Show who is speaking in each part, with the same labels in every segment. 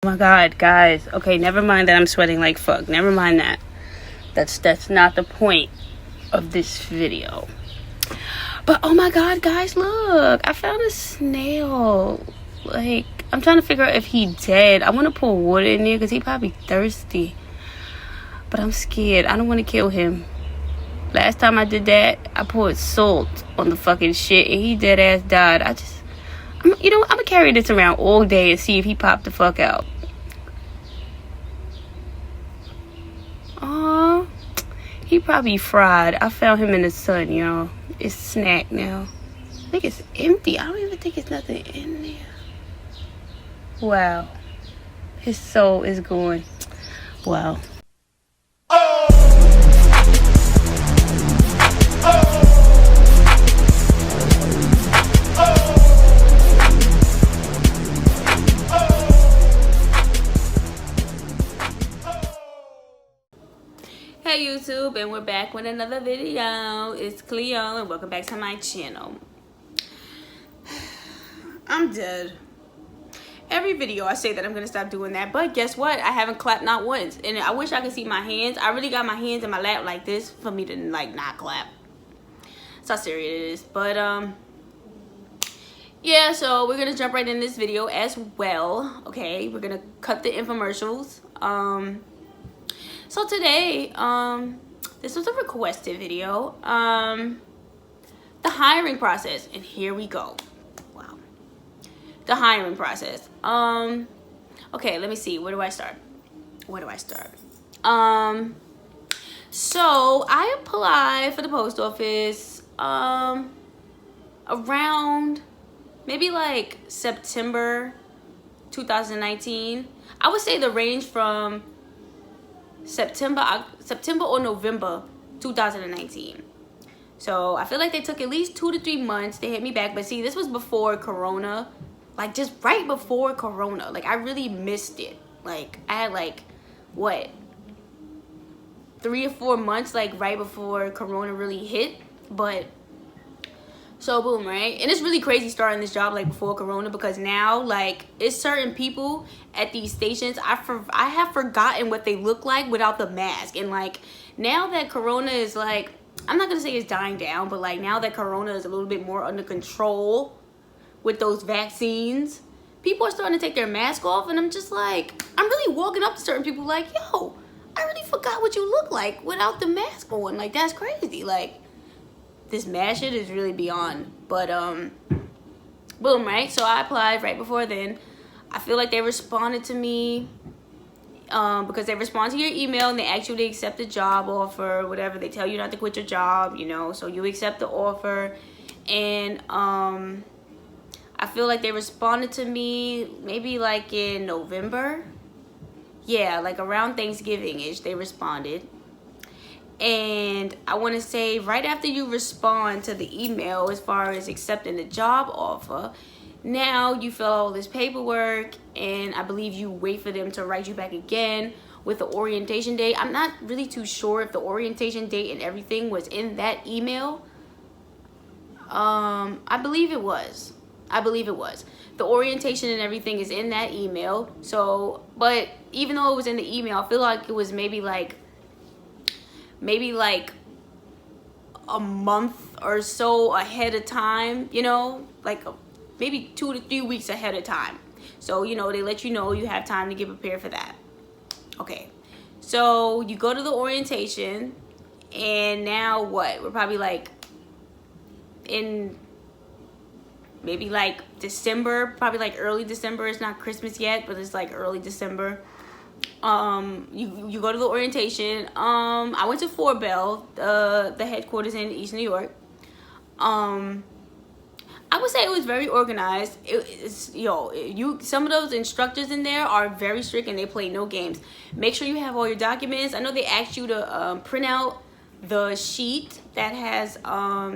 Speaker 1: Oh my god, guys. Okay, never mind that I'm sweating like fuck. Never mind that. That's not the point of this video. But oh my god, guys, look. I found a snail. Like, I'm trying to figure out if he dead. I want to pour water in there because he probably thirsty. But I'm scared. I don't want to kill him. Last time I did that, I poured salt on the fucking shit and he dead ass died. I'm gonna carry this around all day and see if he popped the fuck out. Aw, he probably fried. I found him in the sun, y'all. It's snack now. I think it's empty. I don't even think it's nothing in there. Wow. His soul is gone. Wow. Hey YouTube, and we're back with another video. It's Cleo and welcome back to my channel. I'm dead. Every video I say that I'm gonna stop doing that, but guess what? I haven't clapped not once, and I wish I could see my hands. I really got my hands in my lap like this for me to like not clap. That's how serious it is. But yeah, so we're gonna jump right in this video as well. Okay, we're gonna cut the infomercials. So today, this was a requested video, the hiring process, and here we go. Wow. The hiring process. Okay, let me see, where do I start? So I applied for the post office, around maybe like September 2019. I would say the range from September or November 2019. So I feel like they took at least 2 to 3 months to hit me back. But see, this was before Corona, like just right before Corona. Like I really missed it. Like I had like what, 3 or 4 months like right before Corona really hit. But so boom, right? And it's really crazy starting this job like before Corona, because now like it's certain people at these stations, I have forgotten what they look like without the mask. And like now that Corona is like, I'm not gonna say it's dying down, but like now that Corona is a little bit more under control with those vaccines, people are starting to take their mask off, and I'm just like, I'm really walking up to certain people like, yo, I really forgot what you look like without the mask on. Like that's crazy. Like this mask shit is really beyond. But boom, right? So I applied right before then. I feel like they responded to me because they respond to your email and they ask you to accept the job offer, whatever. They tell you not to quit your job, you know, so you accept the offer. And I feel like they responded to me maybe like in November. Yeah, like around Thanksgiving-ish they responded. And I want to say right after you respond to the email as far as accepting the job offer, now you fill out all this paperwork, and I believe you wait for them to write you back again with the orientation date. I'm not really too sure if the orientation date and everything was in that email. I believe it was. The orientation and everything is in that email. So, but even though it was in the email, I feel like it was maybe like a month or so ahead of time, you know, like maybe 2 to 3 weeks ahead of time. So, you know, they let you know you have time to get prepared for that. Okay, so you go to the orientation, and now what? We're probably like in maybe like December, probably like early December. It's not Christmas yet, but it's like early December. You go to the orientation. I went to Fort Bell, the headquarters in East New York. I would say it was very organized. Some of those instructors in there are very strict and they play no games. Make sure you have all your documents. I know they asked you to print out the sheet that has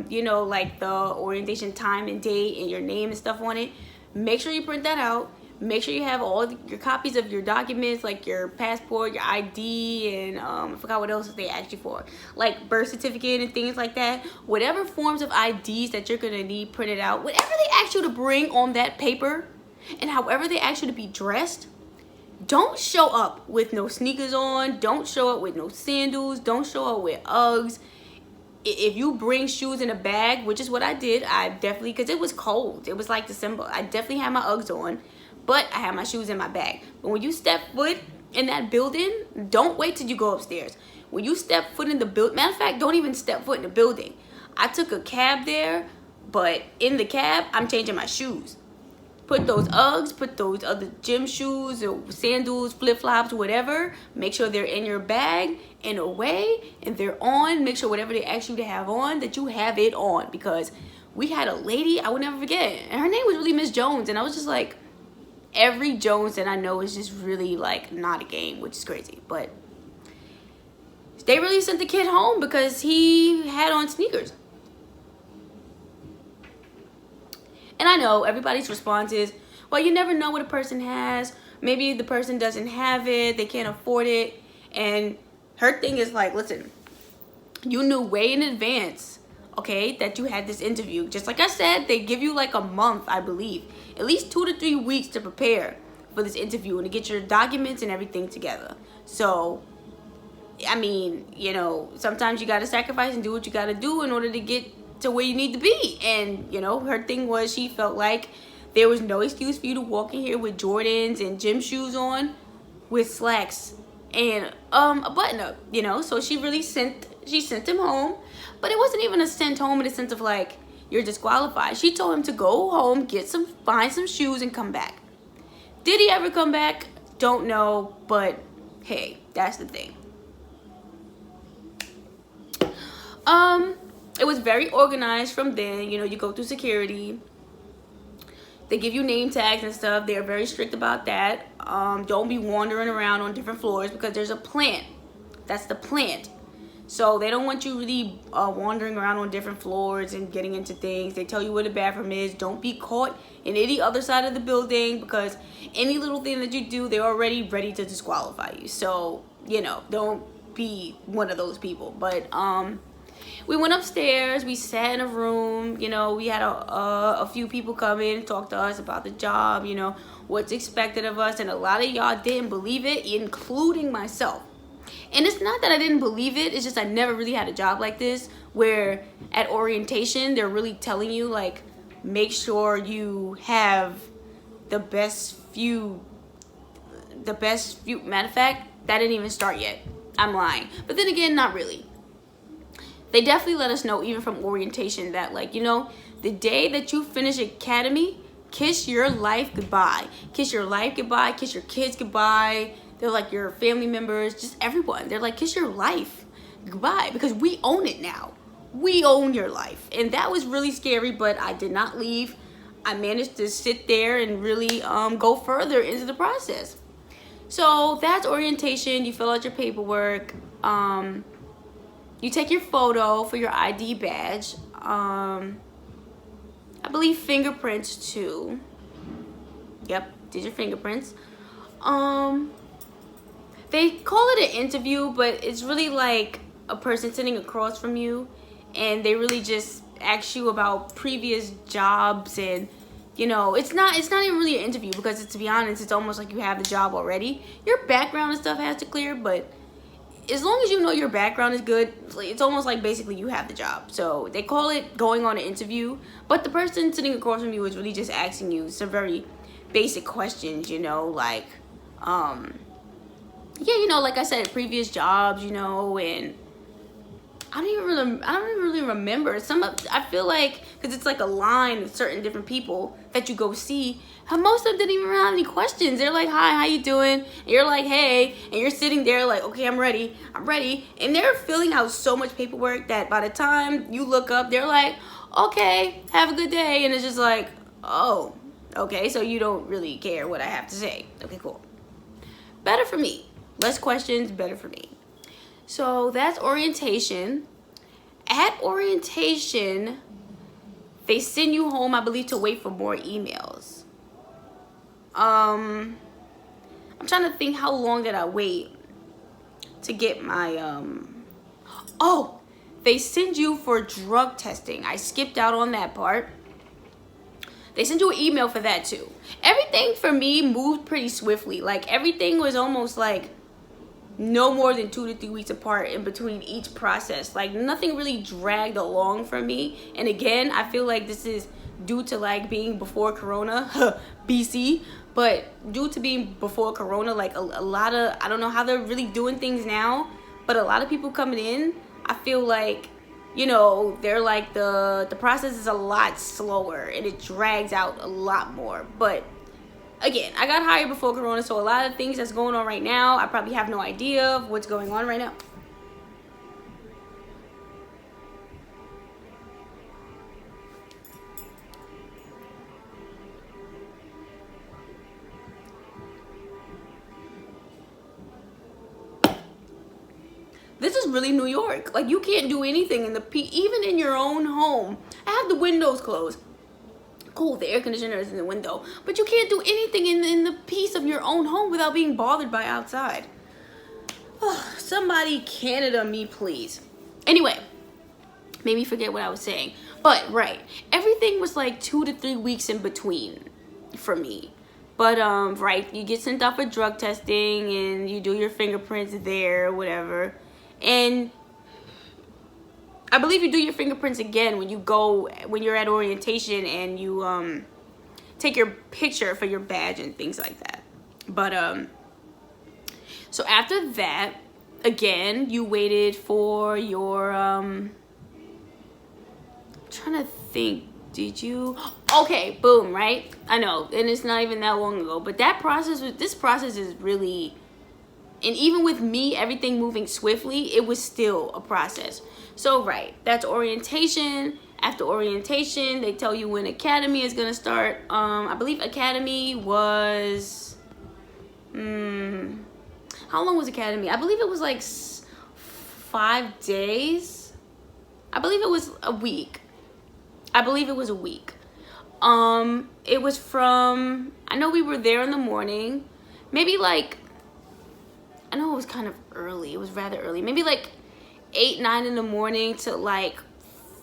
Speaker 1: you know, like the orientation time and date and your name and stuff on it. Make sure you print that out. Make sure you have all your copies of your documents, like your passport, your ID, and I forgot what else they asked you for, like birth certificate and things like that. Whatever forms of IDs that you're gonna need printed out, whatever they ask you to bring on that paper, and however they ask you to be dressed, don't show up with no sneakers on. Don't show up with no sandals. Don't show up with Uggs. If you bring shoes in a bag, which is what I did, I definitely, because it was cold. It was like December. I definitely had my Uggs on, but I had my shoes in my bag. But when you step foot in that building, don't wait till you go upstairs. When you step foot in the building, matter of fact, don't even step foot in the building. I took a cab there, but in the cab, I'm changing my shoes. Put those Uggs, put those other gym shoes or sandals, flip-flops, whatever. Make sure they're in your bag in a way, and they're on. Make sure whatever they ask you to have on, that you have it on. Because we had a lady, I would never forget, and her name was really Miss Jones. And I was just like, every Jones that I know is just really like not a game, which is crazy. But they really sent the kid home because he had on sneakers. And I know everybody's response is, well, you never know what a person has. Maybe the person doesn't have it. They can't afford it. And her thing is like, listen, you knew way in advance, okay, that you had this interview. Just like I said, they give you like a month, I believe. At least 2 to 3 weeks to prepare for this interview and to get your documents and everything together. So, I mean, you know, sometimes you got to sacrifice and do what you got to do in order to get to where you need to be. And, you know, her thing was she felt like there was no excuse for you to walk in here with Jordans and gym shoes on with slacks and a button up, you know. So she sent him home, but it wasn't even a sent home in the sense of like, you're disqualified. She told him to go home, find some shoes and come back. Did he ever come back? Don't know, but hey, that's the thing. It was very organized from then. You know, you go through security. They give you name tags and stuff. They're very strict about that. Don't be wandering around on different floors because there's a plant. That's the plant. So they don't want you really wandering around on different floors and getting into things. They tell you where the bathroom is. Don't be caught in any other side of the building because any little thing that you do, they're already ready to disqualify you. So, you know, don't be one of those people. But we went upstairs. We sat in a room. You know, we had a few people come in and talk to us about the job, you know, what's expected of us. And a lot of y'all didn't believe it, including myself. And it's not that I didn't believe it. It's just I never really had a job like this where at orientation, they're really telling you, like, make sure you have the best few. Matter of fact, that didn't even start yet. I'm lying. But then again, not really. They definitely let us know, even from orientation, that, like, you know, the day that you finish academy, kiss your life goodbye. Kiss your life goodbye. Kiss your kids goodbye. They're like your family members, just everyone. They're like, kiss your life goodbye because we own it now. We own your life. And that was really scary, but I did not leave. I managed to sit there and really go further into the process. So that's orientation. You fill out your paperwork. You take your photo for your ID badge. I believe fingerprints too. Yep, did your fingerprints. They call it an interview, but it's really like a person sitting across from you, and they really just ask you about previous jobs, and you know, it's not even really an interview because to be honest, it's almost like you have the job already. Your background and stuff has to clear, but as long as you know your background is good, it's almost like basically you have the job. So they call it going on an interview, but the person sitting across from you is really just asking you some very basic questions, you know, like yeah, you know, like I said, previous jobs, you know, and I don't even really remember I feel like, because it's like a line of certain different people that you go see, and most of them didn't even have any questions. They're like, hi, how you doing? And you're like, hey, and you're sitting there like, okay, I'm ready, and they're filling out so much paperwork that by the time you look up, they're like, okay, have a good day, and it's just like, oh, okay, so you don't really care what I have to say. Okay, cool. Better for me. Less questions, better for me. So that's orientation. At orientation, they send you home, I believe, to wait for more emails. I'm trying to think, how long did I wait to get my oh, they send you for drug testing. I skipped out on that part. They send you an email for that too. Everything for me moved pretty swiftly. Like everything was almost like no more than 2 to 3 weeks apart in between each process. Like nothing really dragged along for me. And again, I feel like this is due to like being before Corona, BC. But due to being before Corona, like a lot of, I don't know how they're really doing things now, but a lot of people coming in, I feel like, you know, they're like the process is a lot slower and it drags out a lot more. But again, I got hired before Corona, so a lot of things that's going on right now, I probably have no idea of what's going on right now. This is really New York. Like, you can't do anything in the even in your own home. I have the windows closed. Cool, the air conditioner is in the window. But you can't do anything in the peace of your own home without being bothered by outside. Oh, somebody Canada me, please. Anyway, made me forget what I was saying. But, right. Everything was like 2 to 3 weeks in between for me. But, right, you get sent off for drug testing and you do your fingerprints there or whatever. And I believe you do your fingerprints again when you're at orientation and you take your picture for your badge and things like that. But so after that, again, you waited for your I'm trying to think, did you? Okay, boom, right? I know, and it's not even that long ago, but this process is really, and even with me, everything moving swiftly, it was still a process. So, right, that's orientation. After orientation, they tell you when academy is going to start. I believe academy was, how long was academy? I believe it was like 5 days. I believe it was a week. It was from, I know we were there in the morning, maybe like, I know it was kind of early. It was rather early. Maybe like 8, 9 in the morning to like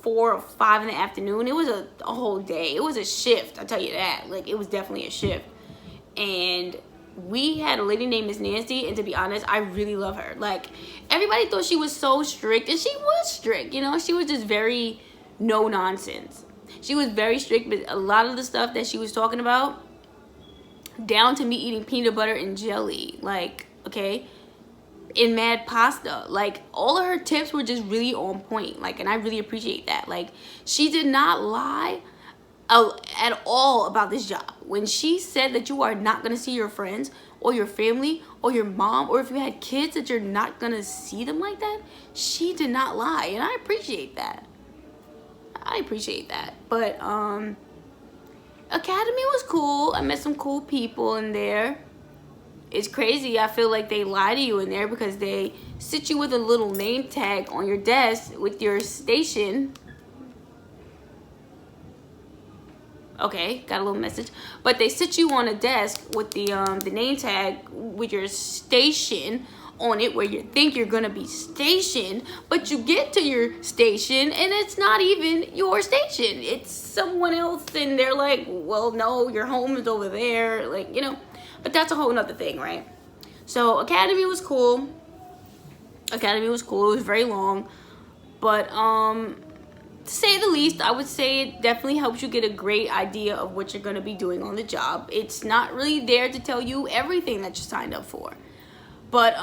Speaker 1: 4 or 5 in the afternoon. It was a whole day. It was a shift, I'll tell you that. Like, it was definitely a shift. And we had a lady named Miss Nancy, and to be honest, I really love her. Like, everybody thought she was so strict, and she was strict, you know? She was just very no nonsense. She was very strict, but a lot of the stuff that she was talking about, down to me eating peanut butter and jelly, like, okay? In mad pasta, like all of her tips were just really on point, like, and I really appreciate that. Like, she did not lie at all about this job. When she said that you are not going to see your friends or your family or your mom, or if you had kids that you're not going to see them like that, she did not lie, and I appreciate that. But academy was cool. I met some cool people in there. It's crazy. I feel like they lie to you in there because they sit you with a little name tag on your desk with your station. Okay, got a little message. But they sit you on a desk with the name tag with your station on it, where you think you're gonna be stationed, but you get to your station and it's not even your station. It's someone else, and they're like, well, no, your home is over there, like, you know. But that's a whole nother thing, right? So academy was cool. It was very long, but to say the least, I would say it definitely helps you get a great idea of what you're going to be doing on the job. It's not really there to tell you everything that you signed up for, but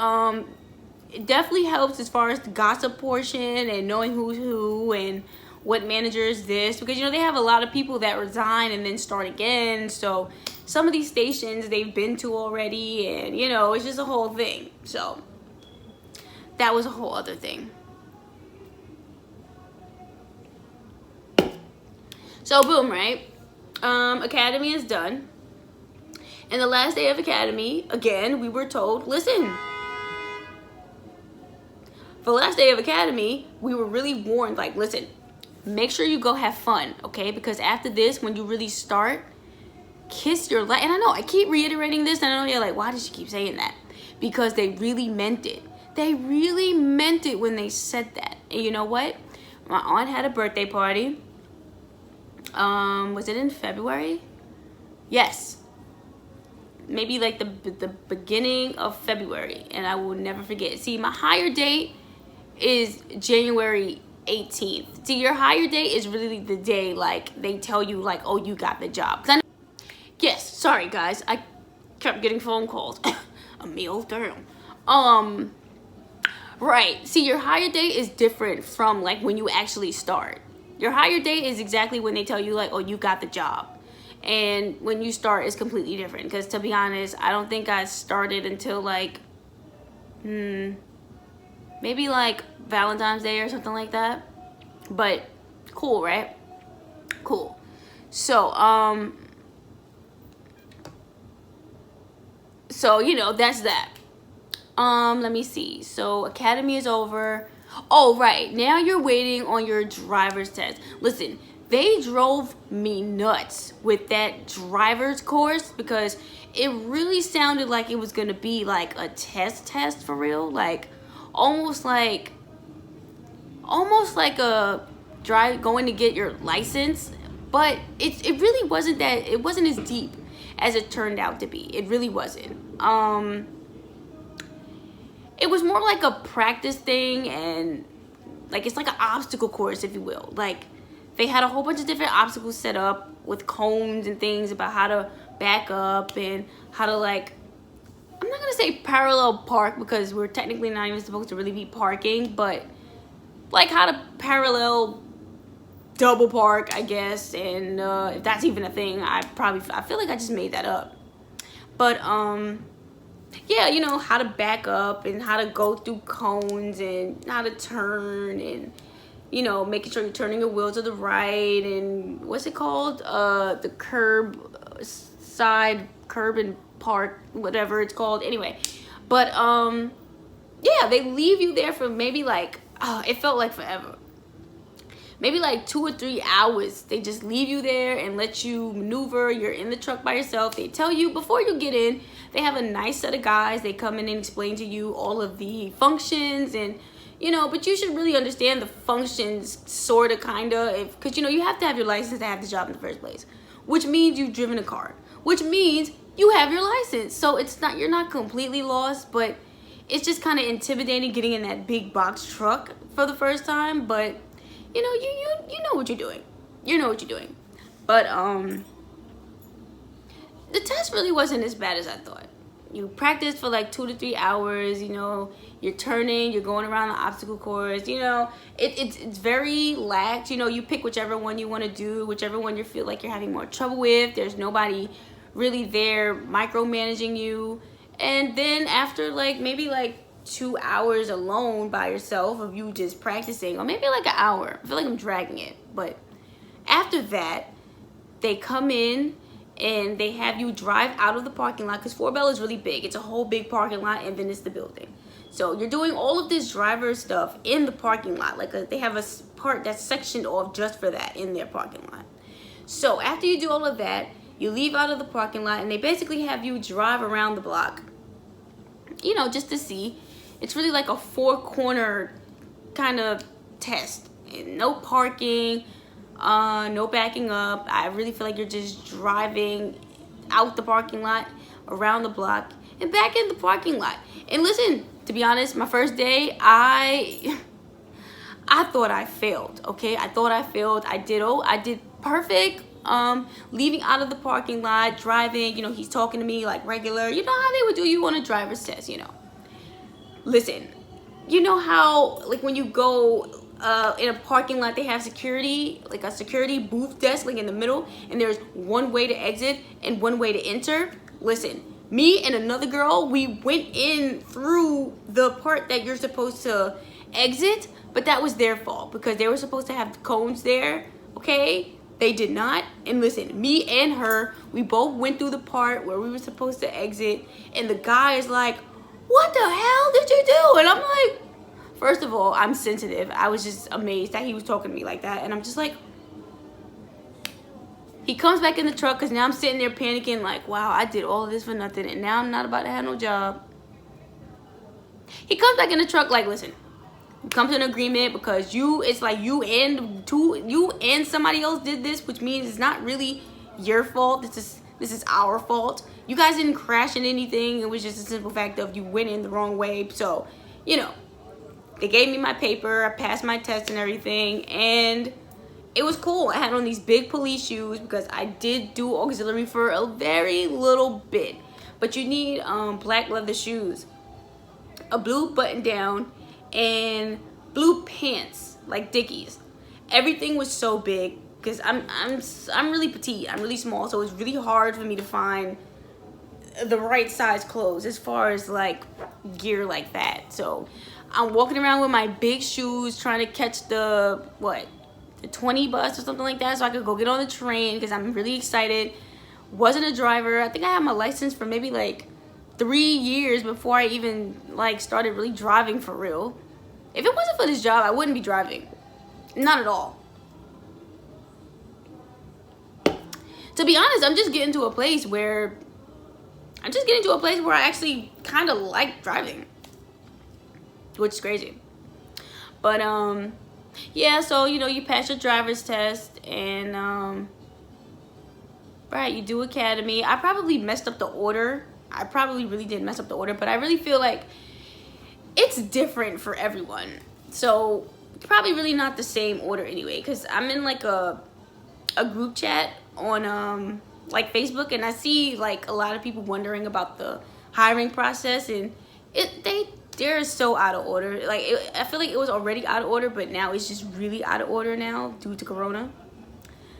Speaker 1: it definitely helps as far as the gossip portion and knowing who's who and what manager is this, because, you know, they have a lot of people that resign and then start again. So some of these stations they've been to already, and, you know, it's just a whole thing. So that was a whole other thing. So boom, right? Academy is done. And the last day of academy, again, we were told, listen, for the last day of academy, we were really warned, like, listen, make sure you go have fun, okay? Because after this, when you really start, kiss your life. And I know I keep reiterating this, and I know you're like, why does she keep saying that? Because they really meant it. They really meant it when they said that. And you know what? My aunt had a birthday party. Was it in February? Yes. Maybe like the beginning of February, and I will never forget. See, my hire date is January 18th. See, your hire date is really the day like they tell you like, oh, you got the job. Yes, sorry guys, I kept getting phone calls. A meal down. Right. See, your hire date is different from like when you actually start. Your hire date is exactly when they tell you like, oh, you got the job. And when you start is completely different. Because to be honest, I don't think I started until like, maybe like Valentine's Day or something like that. But cool, right? Cool. So, you know, that's that. Let me see. So academy is over. Oh, right. Now you're waiting on your driver's test. Listen, they drove me nuts with that driver's course because it really sounded like it was going to be like a test for real. Like almost like a going to get your license. But it really wasn't that. It wasn't as deep as it turned out to be. It really wasn't. It was more like a practice thing, and like it's like an obstacle course, if you will. Like they had a whole bunch of different obstacles set up with cones and things about how to back up and how to like, I'm not gonna say parallel park because we're technically not even supposed to really be parking, but like how to parallel double park, I guess. And if that's even a thing, I feel like I just made that up. But yeah, you know, how to back up and how to go through cones and how to turn and, you know, making sure you're turning your wheel to the right and what's it called? The curb and park, whatever it's called. Anyway, but yeah, they leave you there for maybe like, it felt like forever. Maybe like 2 or 3 hours. They just leave you there and let you maneuver. You're in the truck by yourself. They tell you before you get in, they have a nice set of guys. They come in and explain to you all of the functions and, you know, but you should really understand the functions sort of, kind of, because, you know, you have to have your license to have the job in the first place, which means you've driven a car, which means you have your license. So it's not, you're not completely lost, but it's just kind of intimidating getting in that big box truck for the first time. But you know, you know what you're doing. You know what you're doing. But the test really wasn't as bad as I thought. You practice for like 2 to 3 hours, you know, you're turning, you're going around the obstacle course, you know, it's very lax. You know, you pick whichever one you want to do, whichever one you feel like you're having more trouble with. There's nobody really there micromanaging you. And then after like maybe like 2 hours alone by yourself of you just practicing, or maybe like an hour, I feel like I'm dragging it, but after that they come in and they have you drive out of the parking lot, because Fort Bell is really big. It's a whole big parking lot, and then it's the building. So you're doing all of this driver stuff in the parking lot. Like they have a part that's sectioned off just for that in their parking lot. So after you do all of that, you leave out of the parking lot and they basically have you drive around the block, you know, just to see. It's really like a 4-corner kind of test. And no parking, no backing up. I really feel like you're just driving out the parking lot, around the block, and back in the parking lot. And listen, to be honest, my first day, I thought I failed, okay? I thought I failed. I did perfect. Leaving out of the parking lot, driving, you know, he's talking to me like regular. You know how they would do you on a driver's test, you know. Listen, you know how like when you go in a parking lot, they have security, like a security booth desk like in the middle, and there's one way to exit and one way to enter. Listen, me and another girl, we went in through the part that you're supposed to exit, but that was their fault because they were supposed to have cones there, okay? They did not. And listen, me and her, we both went through the part where we were supposed to exit, and the guy is like, what the hell did you do? And I'm like, first of all, I'm sensitive. I was just amazed that he was talking to me like that. And I'm just like, he comes back in the truck because now I'm sitting there panicking like, wow, I did all of this for nothing. And now I'm not about to have no job. He comes back in the truck like, listen, come to an agreement, because it's like you and somebody else did this, which means it's not really your fault. This is our fault. You guys didn't crash in anything. It was just a simple fact of you went in the wrong way. So, you know, they gave me my paper. I passed my test and everything, and it was cool. I had on these big police shoes because I did do auxiliary for a very little bit. But you need black leather shoes, a blue button down, and blue pants like Dickies. Everything was so big because I'm really petite. I'm really small, so it's really hard for me to find the right size clothes as far as like gear like that. So I'm walking around with my big shoes trying to catch the 20 bus or something like that, so I could go get on the train because I'm really excited. Wasn't a driver. I think I had my license for maybe like 3 years before I even like started really driving for real. If it wasn't for this job, I wouldn't be driving. Not at all. To be honest, I'm just getting to a place where I actually kind of like driving, which is crazy. But yeah, so you know, you pass your driver's test, and right, you do academy. I probably messed up the order. I probably really did mess up the order, but I really feel like it's different for everyone. So probably really not the same order anyway, because I'm in like a group chat on like Facebook, and I see like a lot of people wondering about the hiring process, and they're so out of order. Like I feel like it was already out of order, but now it's just really out of order now due to Corona.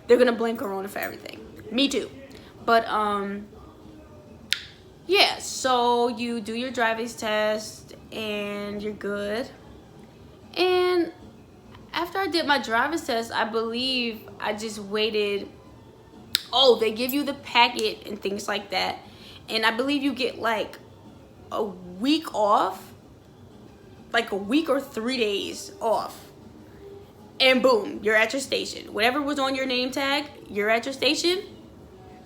Speaker 1: They're gonna blame Corona for everything. Me too. But yeah, so you do your driver's test and you're good. And after I did my driver's test, I believe I just waited. Oh, they give you the packet and things like that, and I believe you get like a week off, like a week or 3 days off, and boom, you're at your station. Whatever was on your name tag, you're at your station,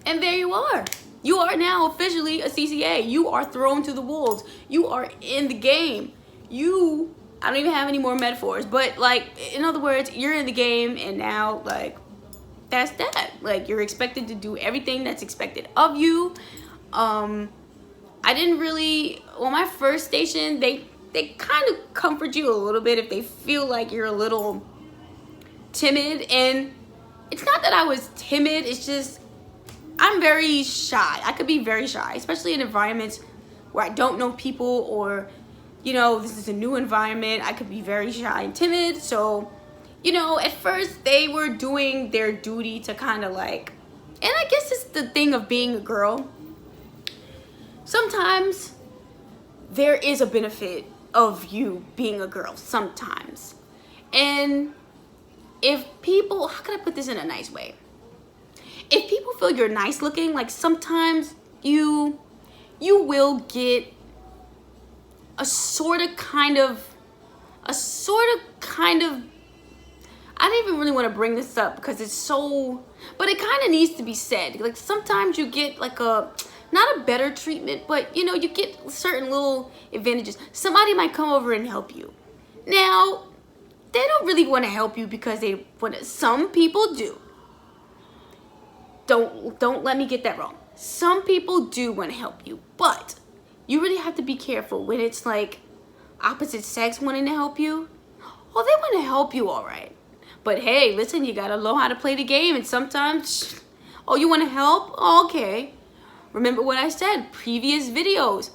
Speaker 1: and there you are. You are now officially a CCA. You are thrown to the wolves. You are in the game. I don't even have any more metaphors, but like, in other words, you're in the game, and now like that's that. Like, you're expected to do everything that's expected of you. I didn't really, well, my first station, they kind of comfort you a little bit if they feel like you're a little timid. And it's not that I was timid, it's just I'm very shy. I could be very shy, especially in environments where I don't know people, or you know, this is a new environment. I could be very shy and timid. So, you know, at first they were doing their duty to kind of like, and I guess it's the thing of being a girl. Sometimes there is a benefit of you being a girl sometimes. And if people, how can I put this in a nice way? If people feel you're nice looking, like sometimes you will get a sort of kind of, I don't even really want to bring this up because it's so, but it kind of needs to be said. Like sometimes you get like not a better treatment, but you know, you get certain little advantages. Somebody might come over and help you. Now, they don't really want to help you because they want to. Some people do. Don't let me get that wrong. Some people do want to help you, but you really have to be careful when it's like opposite sex wanting to help you. Oh, they want to help you, all right. But hey, listen, you gotta know how to play the game, and sometimes, oh, you want to help? Oh, okay. Remember what I said, previous videos.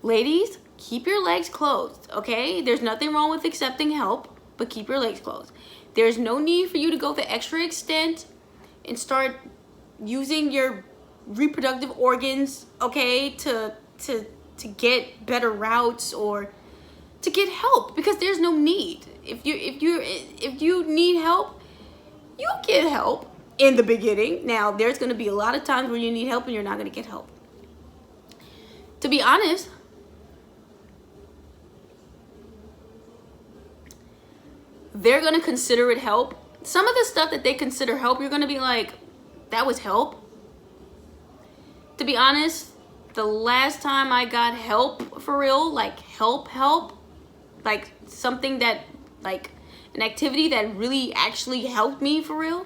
Speaker 1: Ladies, keep your legs closed, okay? There's nothing wrong with accepting help, but keep your legs closed. There's no need for you to go the extra extent and start using your reproductive organs, okay, to get better routes or to get help, because there's no need. If you need help, you get help in the beginning. Now, there's going to be a lot of times where you need help and you're not going to get help. To be honest, they're going to consider it help. Some of the stuff that they consider help, you're going to be like, that was help? To be honest, the last time I got help for real, like help, like something that, like an activity that really actually helped me for real,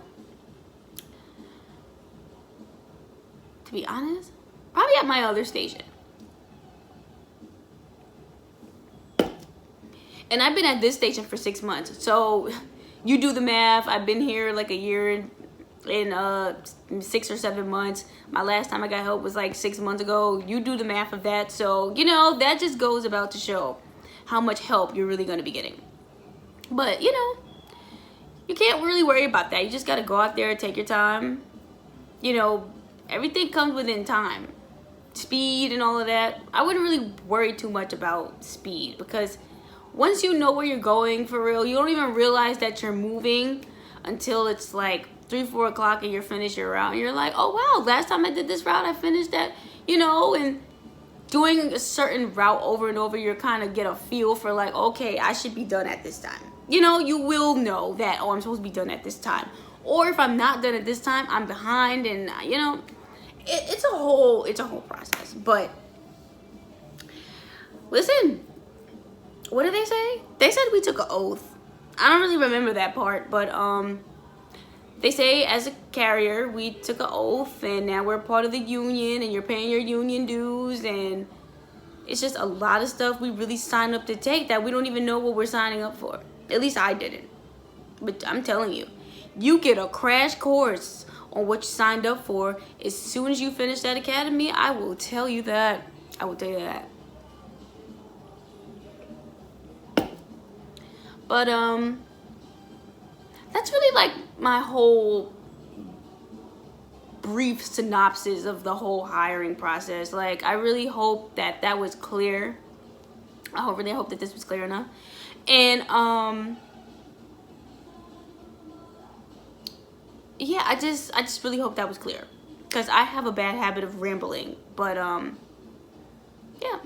Speaker 1: to be honest, probably at my other station. And I've been at this station for 6 months. So you do the math. I've been here like a year and 6 or 7 months. My last time I got help was like 6 months ago. You do the math of that. So, you know, that just goes about to show how much help you're really going to be getting. But, you know, you can't really worry about that. You just got to go out there and take your time. You know, everything comes within time. Speed and all of that. I wouldn't really worry too much about speed, because once you know where you're going for real, you don't even realize that you're moving until it's like 3-4 o'clock and you're finished your route. And you're like, oh wow, last time I did this route, I finished that, you know. And doing a certain route over and over, you kind of get a feel for like, okay, I should be done at this time. You know, you will know that, oh, I'm supposed to be done at this time. Or if I'm not done at this time, I'm behind. And you know, it's a whole process. But listen, what did they say? They said we took an oath. I don't really remember that part, but they say as a carrier we took an oath, and now we're part of the union, and you're paying your union dues, and it's just a lot of stuff we really signed up to take that we don't even know what we're signing up for. At least I didn't. But I'm telling you, you get a crash course on what you signed up for as soon as you finish that academy. I will tell you that. I will tell you that. But that's really like my whole brief synopsis of the whole hiring process. Like, I really hope that that was clear. I really hope that this was clear enough. And yeah, I just really hope that was clear, because I have a bad habit of rambling. But yeah,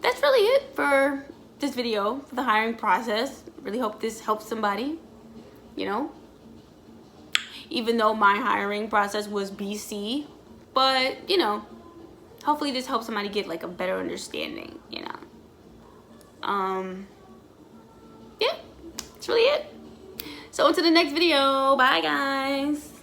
Speaker 1: that's really it for this video, for the hiring process. Really hope this helps somebody, you know, even though my hiring process was BC. But, you know, hopefully this helps somebody get like a better understanding, you know. Yeah, that's really it. So until the next video, bye guys.